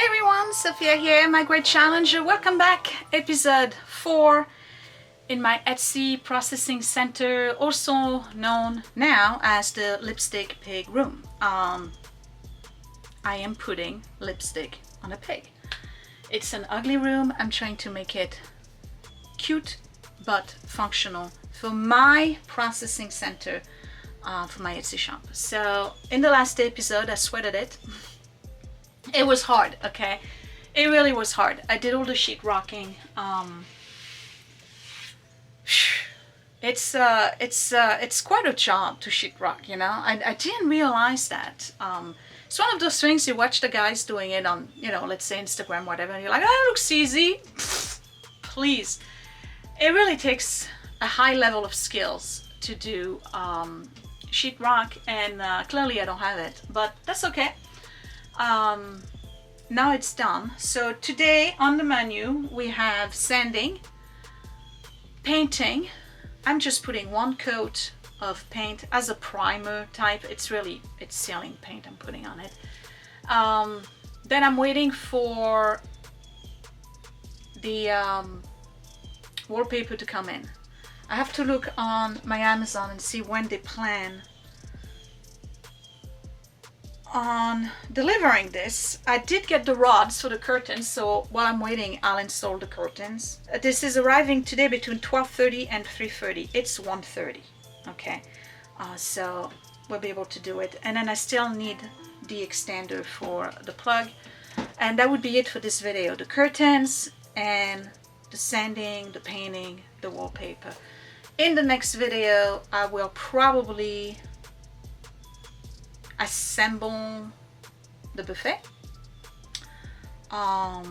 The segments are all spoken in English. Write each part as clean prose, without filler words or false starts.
everyone, Sophia here, my great challenger. Welcome back, episode 4 in my Etsy processing center, also known now as the lipstick pig room. I am putting lipstick on a pig. It's an ugly room. I'm trying to make it cute but functional for my processing center, for my Etsy shop. So in the last episode I sweated it. It was hard, okay? It really was hard. I did all the sheet rocking. It's quite a job to sheet rock, you know. I didn't realize that. It's one of those things you watch the guys doing it on, you know, let's say Instagram, whatever, and you're like, oh, it looks easy. Please. It really takes a high level of skills to do sheet rock, and clearly I don't have it, but that's okay. Now it's done. So today on the menu we have sanding, painting. I'm just putting one coat of paint as a primer type. It's sealing paint I'm putting on it. Then I'm waiting for the wallpaper to come in. I have to look on my Amazon and see when they plan on delivering this. I did get the rods for the curtains, so while I'm waiting I'll install the curtains. This is arriving today between 12:30 and 3:30. It's 1:30. Okay, so we'll be able to do it. And then I still need the extender for the plug, and that would be it for this video. The curtains and the sanding, the painting, the wallpaper. In the next video I will probably assemble the buffet. Now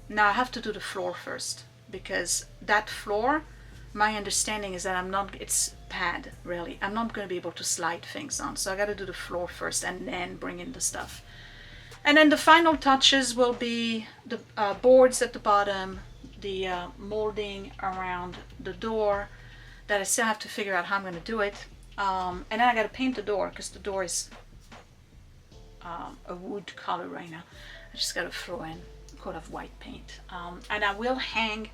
I have to do the floor first, because that floor, my understanding is that it's pad really. I'm not going to be able to slide things on, so I got to do the floor first and then bring in the stuff. And then the final touches will be the boards at the bottom, the molding around the door, that I still have to figure out how I'm going to do it. And then I got to paint the door, because the door is a wood color right now. I just got to throw in a coat of white paint. And I will hang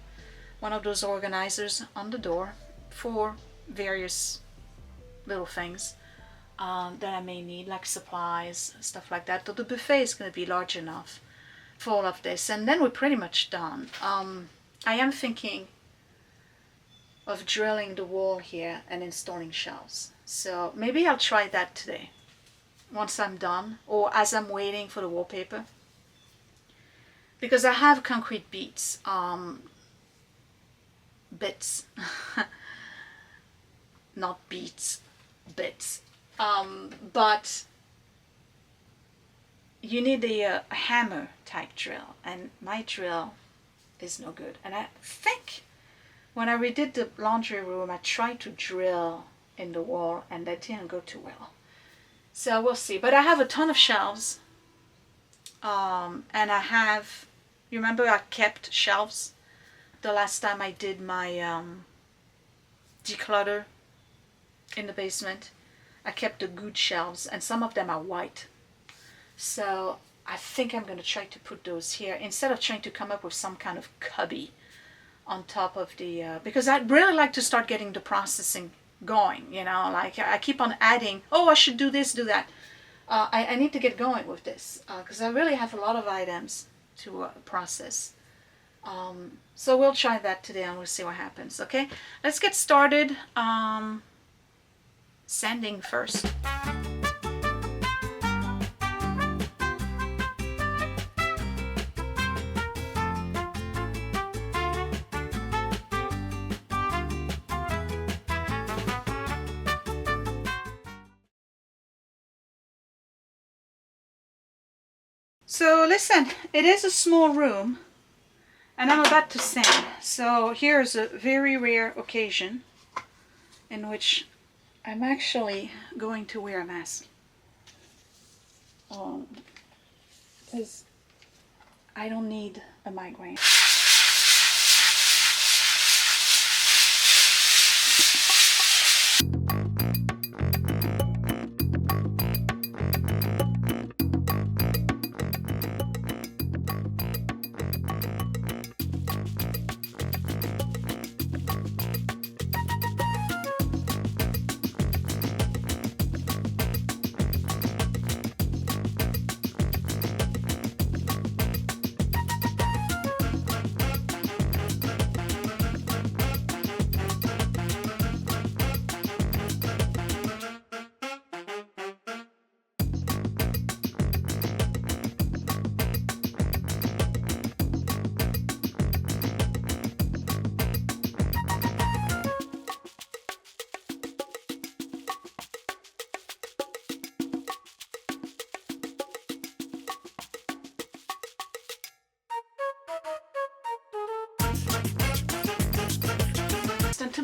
one of those organizers on the door for various little things that I may need, like supplies, stuff like that. So the buffet is going to be large enough for all of this. And then we're pretty much done. I am thinking of drilling the wall here and installing shelves. So maybe I'll try that today once I'm done, or as I'm waiting for the wallpaper, because I have concrete bits not beats, bits, but you need a hammer type drill, and my drill is no good. And I think when I redid the laundry room, I tried to drill in the wall and that didn't go too well. So we'll see. But I have a ton of shelves. And I have, you remember I kept shelves the last time I did my declutter in the basement. I kept the good shelves, and some of them are white. So I think I'm going to try to put those here, instead of trying to come up with some kind of cubby on top of the, because I'd really like to start getting the processing going, you know, like I keep on adding, oh, I should do this, do that. I need to get going with this, because I really have a lot of items to process. So we'll try that today and we'll see what happens. Okay, let's get started. Sanding first. So listen, it is a small room and I'm about to sand. So here's a very rare occasion in which I'm actually going to wear a mask. Because I don't need a migraine.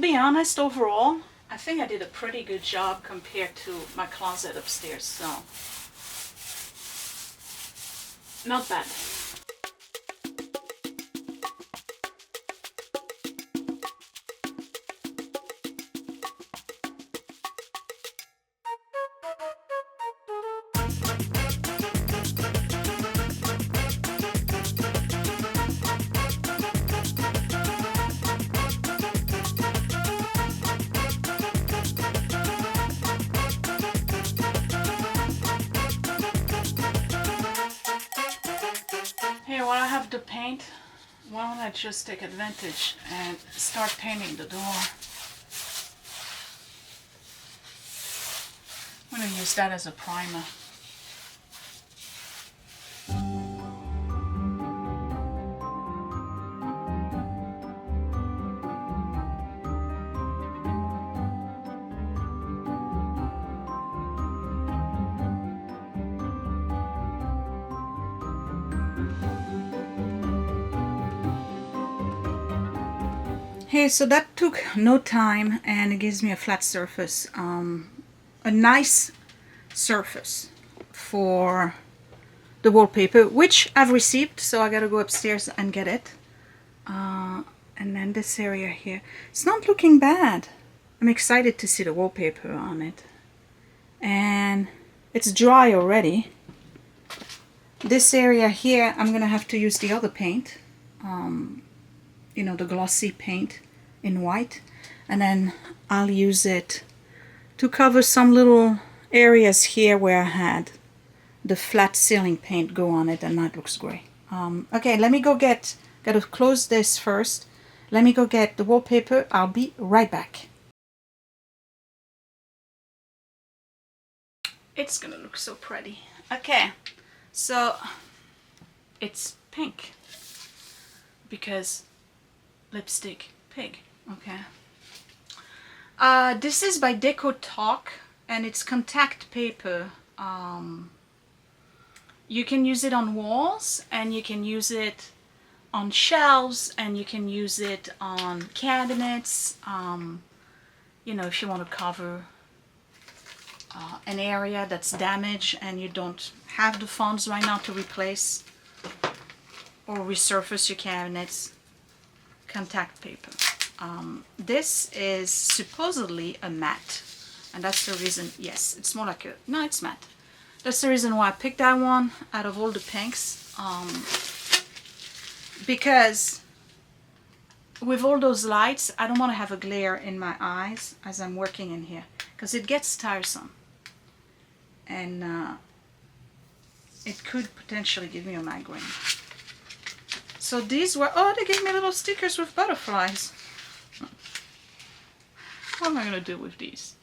be honest, overall, I think I did a pretty good job compared to my closet upstairs, so not bad. Here, while I have the paint, why don't I just take advantage and start painting the door. I'm going to use that as a primer. Hey, so that took no time and it gives me a flat surface, a nice surface for the wallpaper, which I've received, so I gotta go upstairs and get it. And then this area here, it's not looking bad. I'm excited to see the wallpaper on it. And it's dry already. This area here, I'm gonna have to use the other paint. You know, the glossy paint in white, and then I'll use it to cover some little areas here where I had the flat ceiling paint go on it, and that looks great. Okay, let me go gotta close this first. Let me go get the wallpaper. I'll be right back. It's gonna look so pretty. Okay, so it's pink because lipstick pig. Okay, this is by Decoart and it's contact paper. You can use it on walls, and you can use it on shelves, and you can use it on cabinets, you know, if you want to cover an area that's damaged and you don't have the funds right now to replace or resurface your cabinets. Contact paper. This is supposedly a matte, and that's the reason. Yes, it's more like a, no, it's matte. That's the reason why I picked that one out of all the pinks, because with all those lights, I don't want to have a glare in my eyes as I'm working in here, because it gets tiresome, and it could potentially give me a migraine. So these were, oh, they gave me little stickers with butterflies. What am I going to do with these?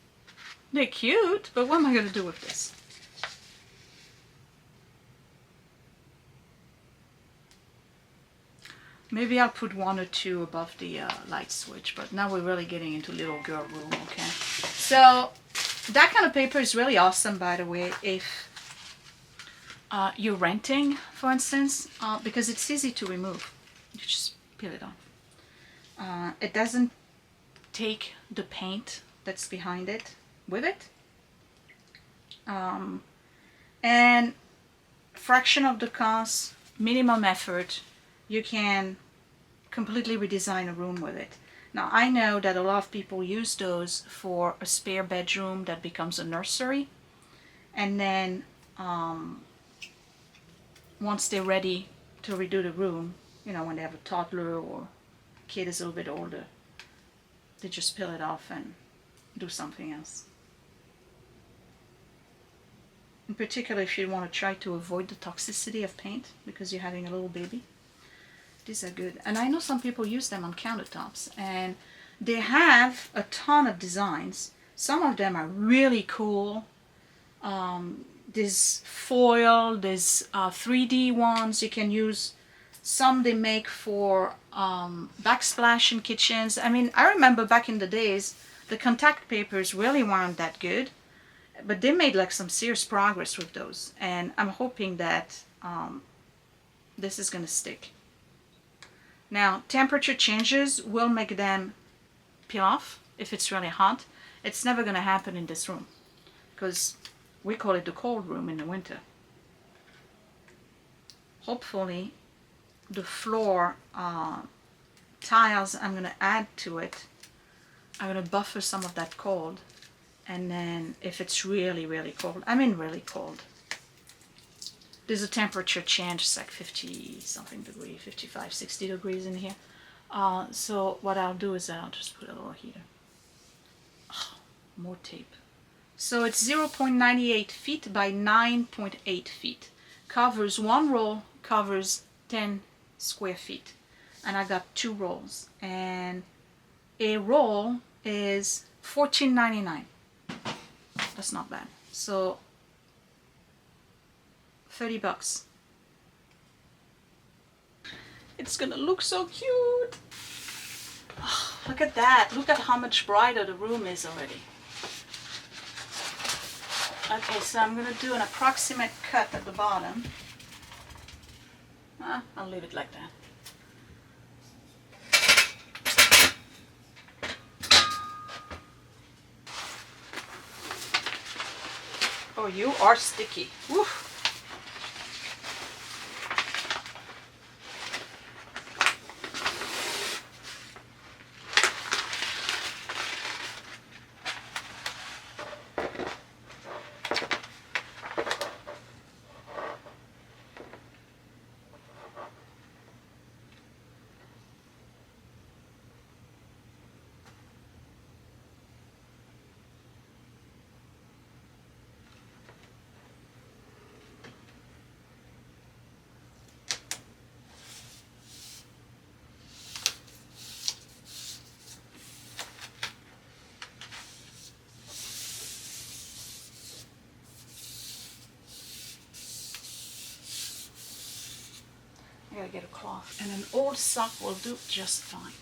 They're cute, but what am I going to do with this? Maybe I'll put one or two above the light switch, but now we're really getting into little girl room, okay? So that kind of paper is really awesome, by the way, if you're renting, for instance, because it's easy to remove. You just peel it off. It doesn't take the paint that's behind it with it. And fraction of the cost, minimum effort, you can completely redesign a room with it. Now, I know that a lot of people use those for a spare bedroom that becomes a nursery, and then once they're ready to redo the room, you know, when they have a toddler or a kid is a little bit older, they just peel it off and do something else. In particular, if you want to try to avoid the toxicity of paint because you're having a little baby, these are good. And I know some people use them on countertops, and they have a ton of designs. Some of them are really cool. There's foil, there's 3D ones you can use. Some they make for backsplash in kitchens. I mean, I remember back in the days, the contact papers really weren't that good, but they made like some serious progress with those. And I'm hoping that this is going to stick. Now, temperature changes will make them peel off if it's really hot. It's never going to happen in this room because we call it the cold room in the winter. Hopefully the floor tiles I'm going to add to it, I'm going to buffer some of that cold. And then if it's really, really cold, I mean really cold, there's a temperature change, it's like 50 something degrees, 55, 60 degrees in here. So what I'll do is I'll just put a little heater. Oh, more tape. So it's 0.98 feet by 9.8 feet. Covers one roll, covers 10 square feet. And I got 2 rolls. And a roll is $14.99. That's not bad. So $30. It's gonna look so cute. Oh, look at that. Look at how much brighter the room is already. Okay, so I'm gonna do an approximate cut at the bottom. I'll leave it like that. Oh, you are sticky. Woo. I gotta get a cloth, and an old sock will do just fine.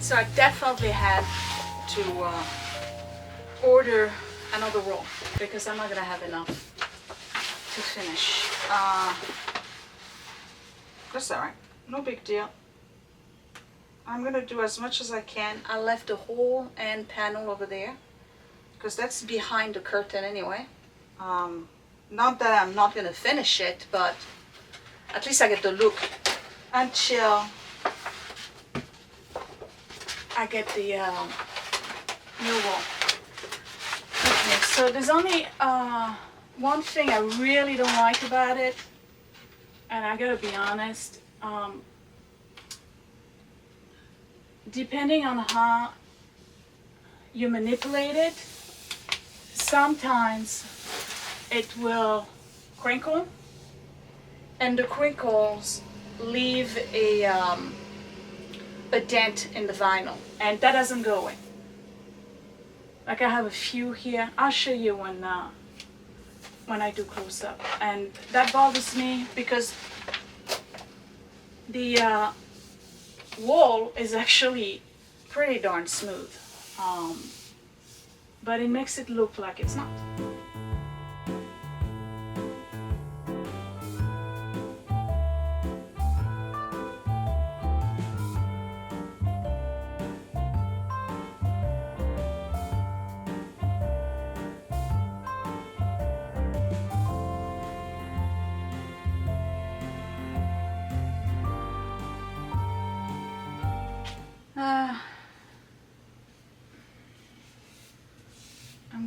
So I definitely had to order another roll because I'm not gonna have enough to finish. That's alright, no big deal. I'm gonna do as much as I can. I left the whole end panel over there because that's behind the curtain anyway. Not that I'm not gonna finish it, but at least I get the look until I get the new wall. Okay, so there's only one thing I really don't like about it, and I gotta be honest. Depending on how you manipulate it, sometimes it will crinkle, and the crinkles leave a dent in the vinyl, and that doesn't go away. Like I have a few here. I'll show you when I do close up, and that bothers me because the wall is actually pretty darn smooth, but it makes it look like it's not.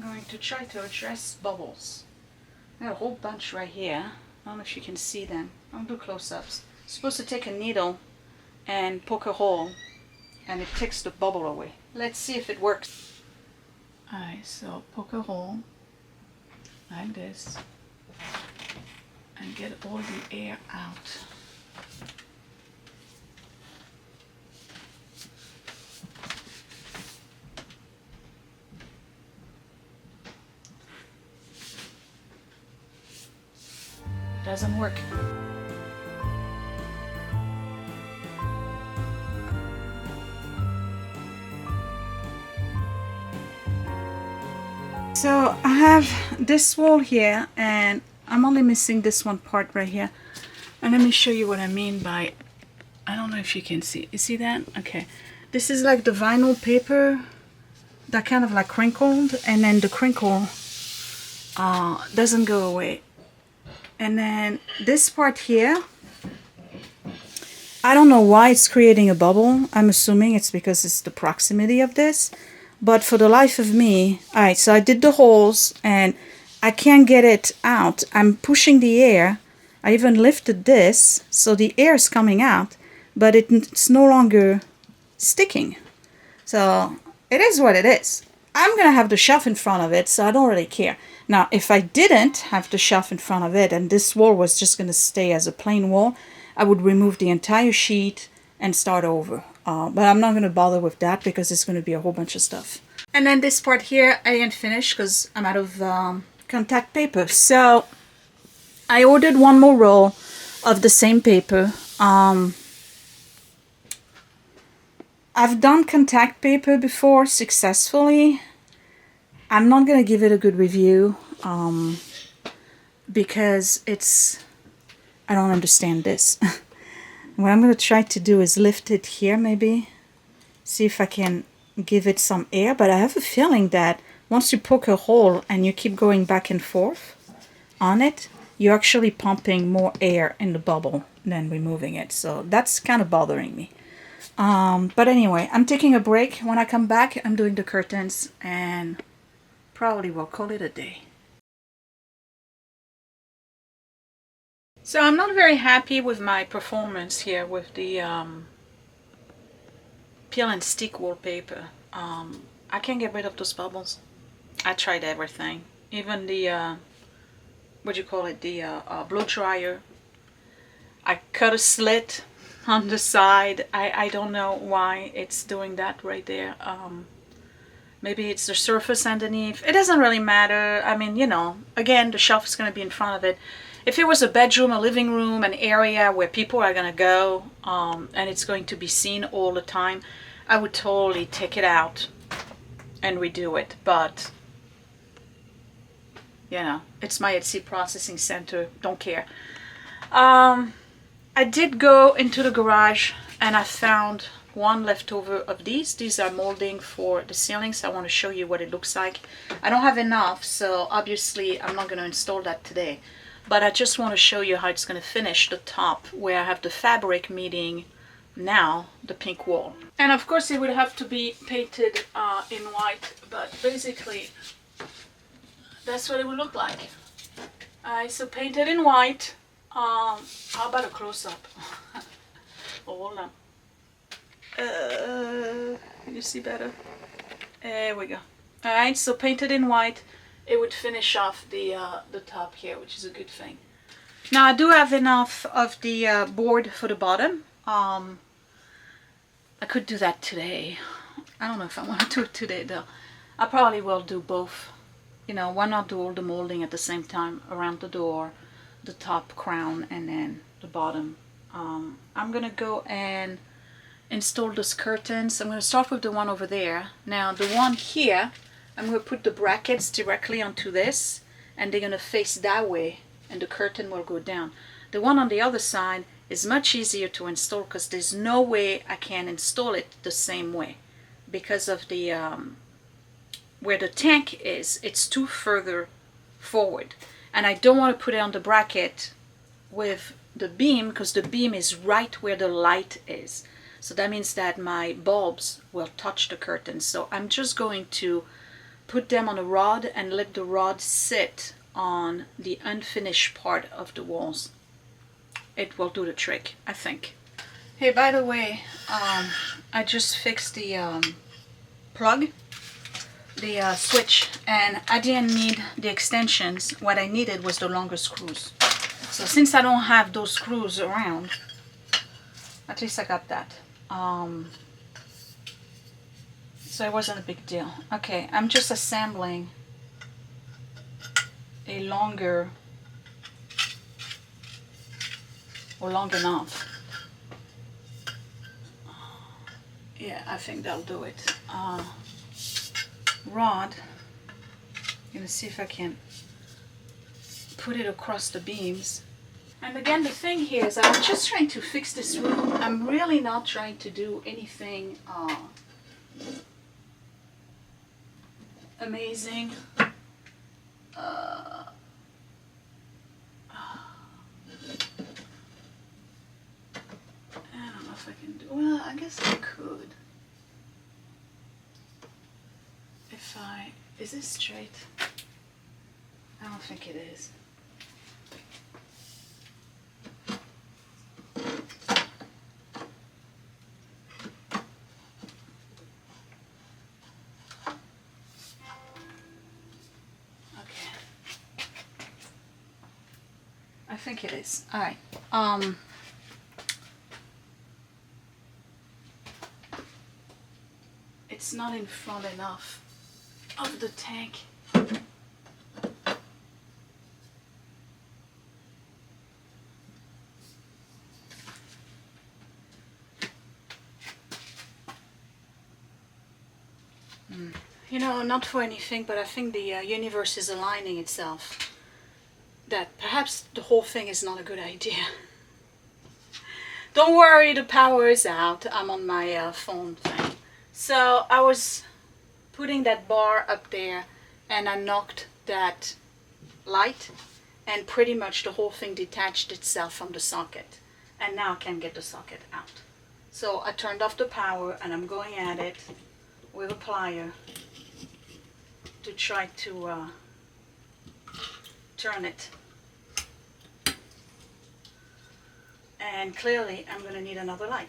going to try to address bubbles. I got a whole bunch right here. I don't know if you can see them. I'll do close-ups. Supposed to take a needle and poke a hole and it takes the bubble away. Let's see if it works. Alright, so poke a hole like this and get all the air out. Doesn't work. So I have this wall here and I'm only missing this one part right here. And let me show you what I mean by, I don't know if you can see. You see that? Okay. This is like the vinyl paper that kind of like crinkled, and then the crinkle doesn't go away. And then this part here, I don't know why it's creating a bubble. I'm assuming it's because it's the proximity of this. But for the life of me, alright, so I did the holes and I can't get it out. I'm pushing the air. I even lifted this, so the air is coming out, but it's no longer sticking. So it is what it is. I'm going to have the shelf in front of it, so I don't really care. Now, if I didn't have the shelf in front of it and this wall was just going to stay as a plain wall, I would remove the entire sheet and start over. But I'm not going to bother with that because it's going to be a whole bunch of stuff. And then this part here, I didn't finish because I'm out of contact paper. So I ordered one more roll of the same paper. I've done contact paper before successfully. I'm not going to give it a good review because I don't understand this. What I'm going to try to do is lift it here maybe. See if I can give it some air. But I have a feeling that once you poke a hole and you keep going back and forth on it, you're actually pumping more air in the bubble than removing it. So that's kind of bothering me. But anyway, I'm taking a break. When I come back, I'm doing the curtains and probably will call it a day. So I'm not very happy with my performance here with the peel and stick wallpaper. I can't get rid of those bubbles. I tried everything, even the what do you call it, the blow dryer. I cut a slit on the side. I don't know why it's doing that right there. Maybe it's the surface underneath. It doesn't really matter. I mean, you know, again, the shelf is going to be in front of it. If it was a bedroom, a living room, an area where people are going to go and it's going to be seen all the time, I would totally take it out and redo it. But, you know, it's my Etsy processing center. Don't care. I did go into the garage and I found one leftover of these. These are molding for the ceilings. I want to show you what it looks like. I don't have enough, so obviously I'm not going to install that today. But I just want to show you how it's going to finish the top where I have the fabric meeting now the pink wall. And of course it would have to be painted in white, but basically that's what it would look like. Alright, so painted in white. How about a close-up? Hold on. Can you see better? There we go. Alright, so painted in white. It would finish off the top here, which is a good thing. Now I do have enough of the board for the bottom. I could do that today. I don't know if I want to do it today though. I probably will do both. You know, why not do all the molding at the same time around the door, the top crown, and then the bottom. I'm gonna go and install those curtains. I'm gonna start with the one over there. Now the one here, I'm going to put the brackets directly onto this and they're going to face that way and the curtain will go down. The one on the other side is much easier to install because there's no way I can install it the same way because of the where the tank is. It's too further forward and I don't want to put it on the bracket with the beam because the beam is right where the light is. So that means that my bulbs will touch the curtains. So I'm just going to put them on a rod and let the rod sit on the unfinished part of the walls. It will do the trick, I think. Hey, by the way, I just fixed the plug, the switch, and I didn't need the extensions. What I needed was the longer screws. So since I don't have those screws around, at least I got that. So it wasn't a big deal. Okay, I'm just assembling a longer, or long enough. Yeah, I think that'll do it. Rod. I'm gonna see if I can put it across the beams. And again, the thing here is I'm just trying to fix this room. I'm really not trying to do anything amazing. I don't know if I can do, well, I guess I could. If is this straight? I don't think it is. I think it is. All right. It's not in front enough of the tank. You know, not for anything, but I think the universe is aligning itself. That perhaps the whole thing is not a good idea. Don't worry, the power is out. I'm on my phone thing. So I was putting that bar up there and I knocked that light and pretty much the whole thing detached itself from the socket. And now I can get the socket out. So I turned off the power and I'm going at it with a plier to try to turn it. And clearly I'm going to need another light.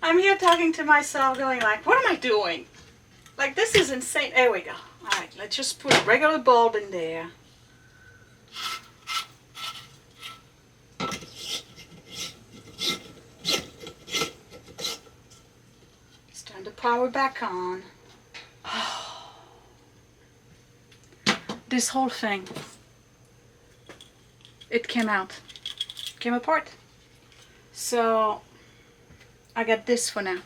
I'm here talking to myself going like, what am I doing? Like, this is insane. There we go. Alright, let's just put a regular bulb in there. Let's turn the power back on. This whole thing, it came apart. So I got this for now.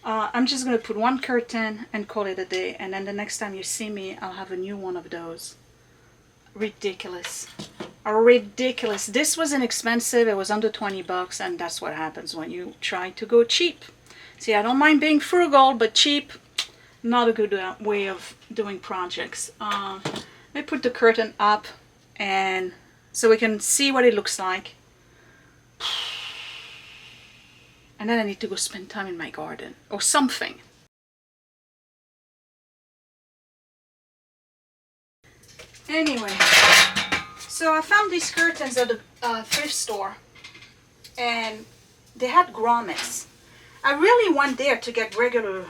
I'm just gonna put one curtain and call it a day, and then the next time you see me I'll have a new one of those. Ridiculous. Ridiculous. This was inexpensive. It was under 20 bucks, and that's what happens when you try to go cheap. See, I don't mind being frugal, but cheap, not a good way of doing projects. Let me put the curtain up and so we can see what it looks like. And then I need to go spend time in my garden or something. Anyway, so I found these curtains at the thrift store and they had grommets. I really went there to get regular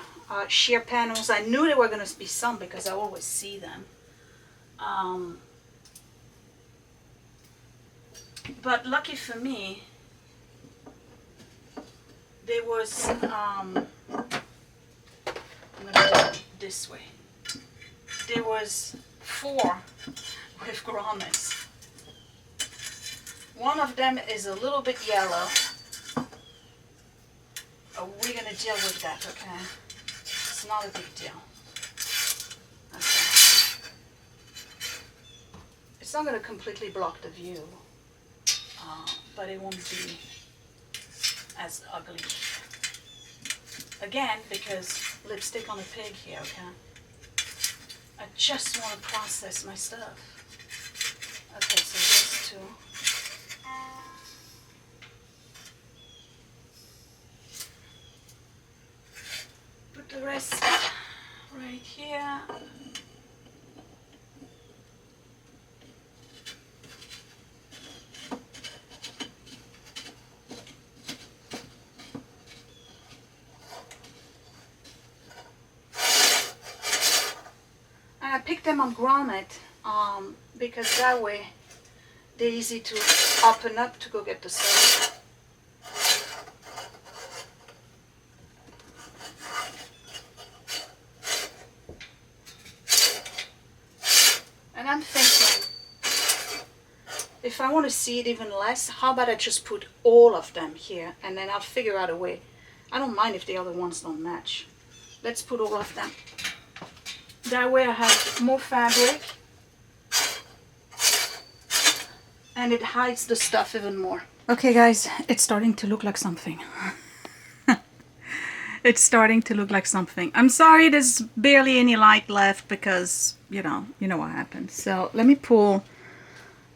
sheer panels. I knew there were going to be some because I always see them. But lucky for me, there was, I'm going to do it this way. There was 4 with grommets. One of them is a little bit yellow. We're going to deal with that, okay? It's not a big deal. Okay. It's not going to completely block the view, but it won't be as ugly. Again, because lipstick on a pig here, okay? I just want to process my stuff. Okay, so these 2. this right here. And I picked them on grommet because that way they're easy to open up to go get the stuff. And I'm thinking, if I want to see it even less, how about I just put all of them here and then I'll figure out a way. I don't mind if the other ones don't match. Let's put all of them. That way I have more fabric and it hides the stuff even more. Okay guys, it's starting to look like something. It's starting to look like something. I'm sorry there's barely any light left because, you know what happened. So let me pull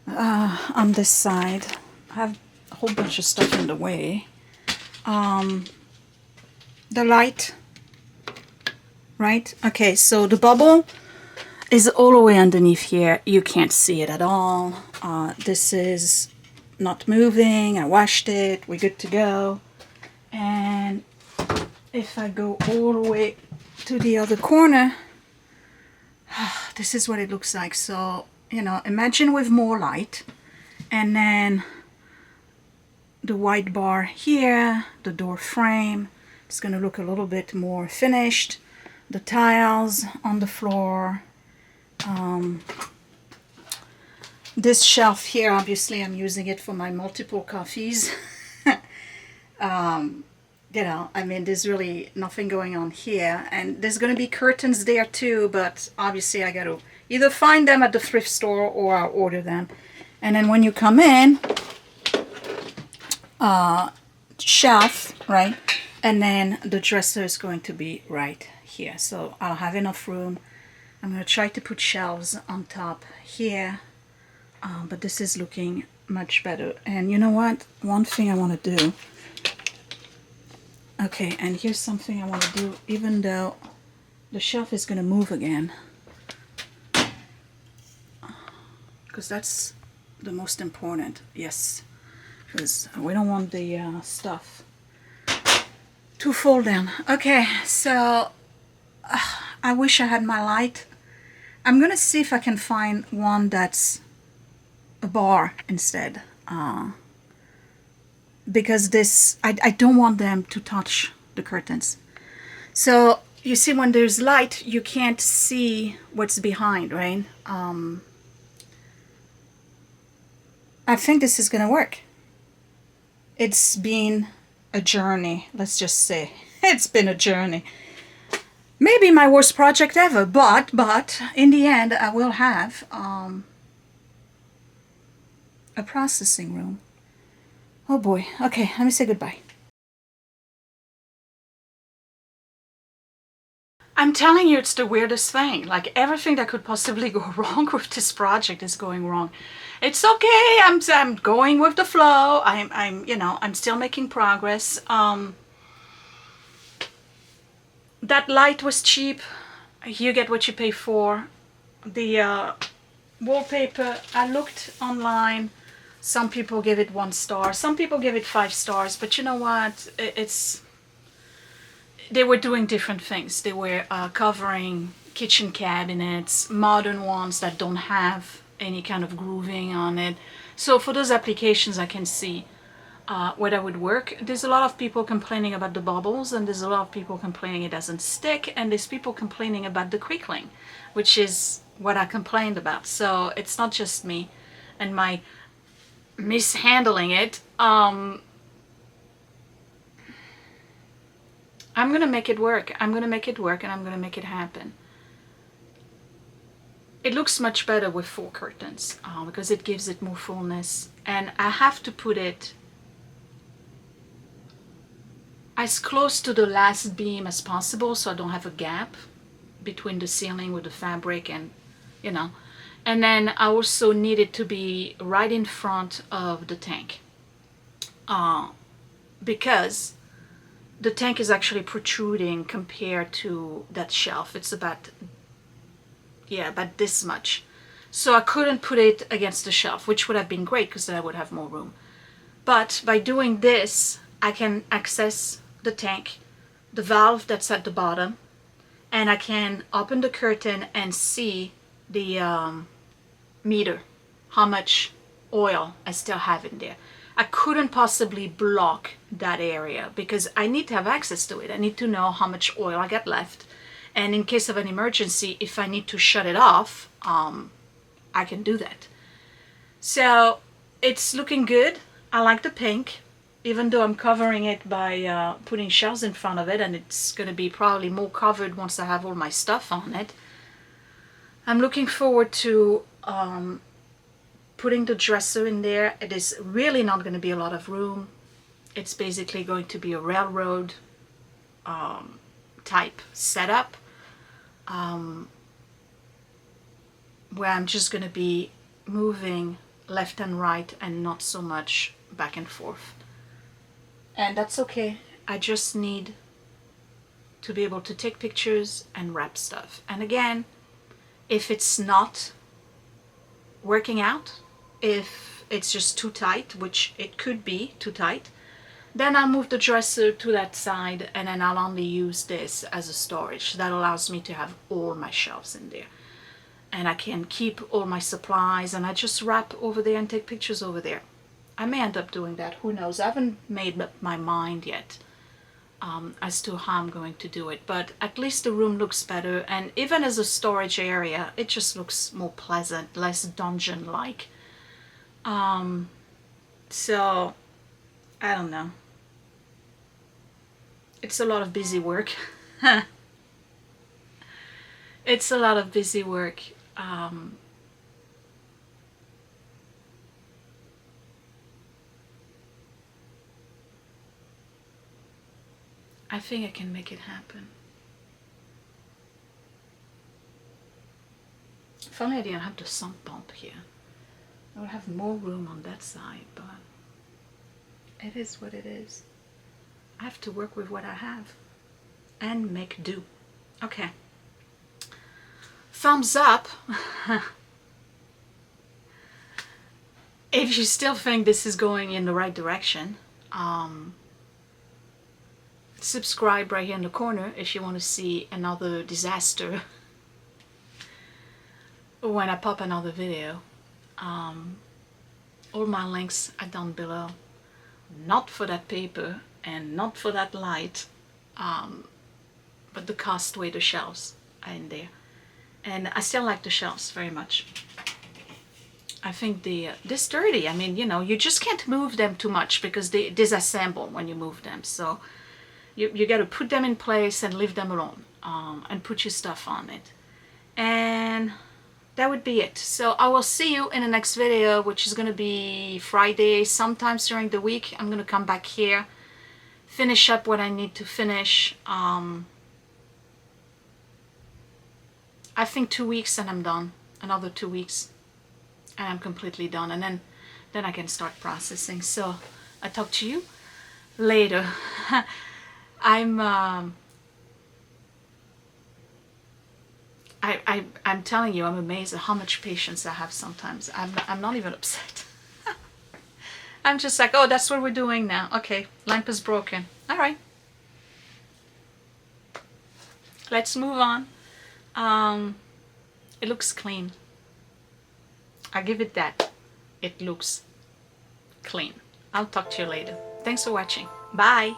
on this side. I have a whole bunch of stuff in the way. The light, right? Okay, so the bubble is all the way underneath here. You can't see it at all. This is not moving. I washed it. We're good to go. And if I go all the way to the other corner, this is what it looks like. So, you know, imagine with more light, and then the white bar here, the door frame, it's going to look a little bit more finished. The tiles on the floor. This shelf here, obviously I'm using it for my multiple coffees. You know, I mean, there's really nothing going on here. And there's going to be curtains there too, but obviously I got to either find them at the thrift store or I'll order them. And then when you come in, shelf, right? And then the dresser is going to be right here. So I'll have enough room. I'm going to try to put shelves on top here. But this is looking much better. And you know what? One thing I want to do. Okay, and here's something I want to do, even though the shelf is going to move again. Because that's the most important, yes. Because we don't want the stuff to fall down. Okay, so I wish I had my light. I'm going to see if I can find one that's a bar instead. Because this, I don't want them to touch the curtains. So you see, when there's light, you can't see what's behind, right? I think this is gonna work. It's been a journey, let's just say. It's been a journey. Maybe my worst project ever, but in the end I will have a processing room. Oh boy. Okay, let me say goodbye. I'm telling you, it's the weirdest thing. Like, everything that could possibly go wrong with this project is going wrong. It's okay. I'm going with the flow. I'm you know, I'm still making progress. That light was cheap. You get what you pay for. The wallpaper, I looked online. Some people give it 1 star. Some people give it 5 stars. But you know what? They were doing different things. They were covering kitchen cabinets, modern ones that don't have any kind of grooving on it. So for those applications, I can see where that would work. There's a lot of people complaining about the bubbles, and there's a lot of people complaining it doesn't stick, and there's people complaining about the crinkling, which is what I complained about. So it's not just me and my mishandling it. I'm gonna make it work. I'm gonna make it work, and I'm gonna make it happen. It looks much better with 4 curtains because it gives it more fullness, and I have to put it as close to the last beam as possible so I don't have a gap between the ceiling with the fabric and, you know. And then I also need it to be right in front of the tank because the tank is actually protruding compared to that shelf. It's about, yeah, about this much. So I couldn't put it against the shelf, which would have been great because then I would have more room. But by doing this, I can access the tank, the valve that's at the bottom, and I can open the curtain and see the meter, how much oil I still have in there. I couldn't possibly block that area because I need to have access to it. I need to know how much oil I got left. And in case of an emergency, if I need to shut it off, I can do that. So it's looking good. I like the pink, even though I'm covering it by putting shelves in front of it, and it's going to be probably more covered once I have all my stuff on it. I'm looking forward to putting the dresser in there. It is really not going to be a lot of room. It's basically going to be a railroad type setup where I'm just going to be moving left and right and not so much back and forth. And that's okay. I just need to be able to take pictures and wrap stuff. And again, if it's not working out, if it's just too tight, which it could be too tight, then I'll move the dresser to that side and then I'll only use this as a storage. That allows me to have all my shelves in there. And I can keep all my supplies and I just wrap over there and take pictures over there. I may end up doing that, who knows. I haven't made up my mind yet as to how I'm going to do it, but at least the room looks better, and even as a storage area, it just looks more pleasant, less dungeon-like. So, I don't know. It's a lot of busy work. It's a lot of busy work. I think I can make it happen. If only I didn't have the sump pump here. I would have more room on that side, but it is what it is. I have to work with what I have and make do. Okay. Thumbs up if you still think this is going in the right direction. Subscribe right here in the corner if you want to see another disaster when I pop another video. All my links are down below. Not for that paper and not for that light, but the costway, the shelves are in there. And I still like the shelves very much. I think they're sturdy. I mean, you know, you just can't move them too much because they disassemble when you move them. So you got to put them in place and leave them alone, and put your stuff on it. And that would be it. So I will see you in the next video, which is going to be Friday, sometimes during the week. I'm going to come back here, finish up what I need to finish. I think 2 weeks and I'm done. Another 2 weeks and I'm completely done. And then I can start processing. So I'll talk to you later. I'm telling you, I'm amazed at how much patience I have sometimes. I'm not even upset. I'm just like, oh, that's what we're doing now. Okay, lamp is broken. All right. Let's move on. It looks clean. I give it that. It looks clean. I'll talk to you later. Thanks for watching. Bye.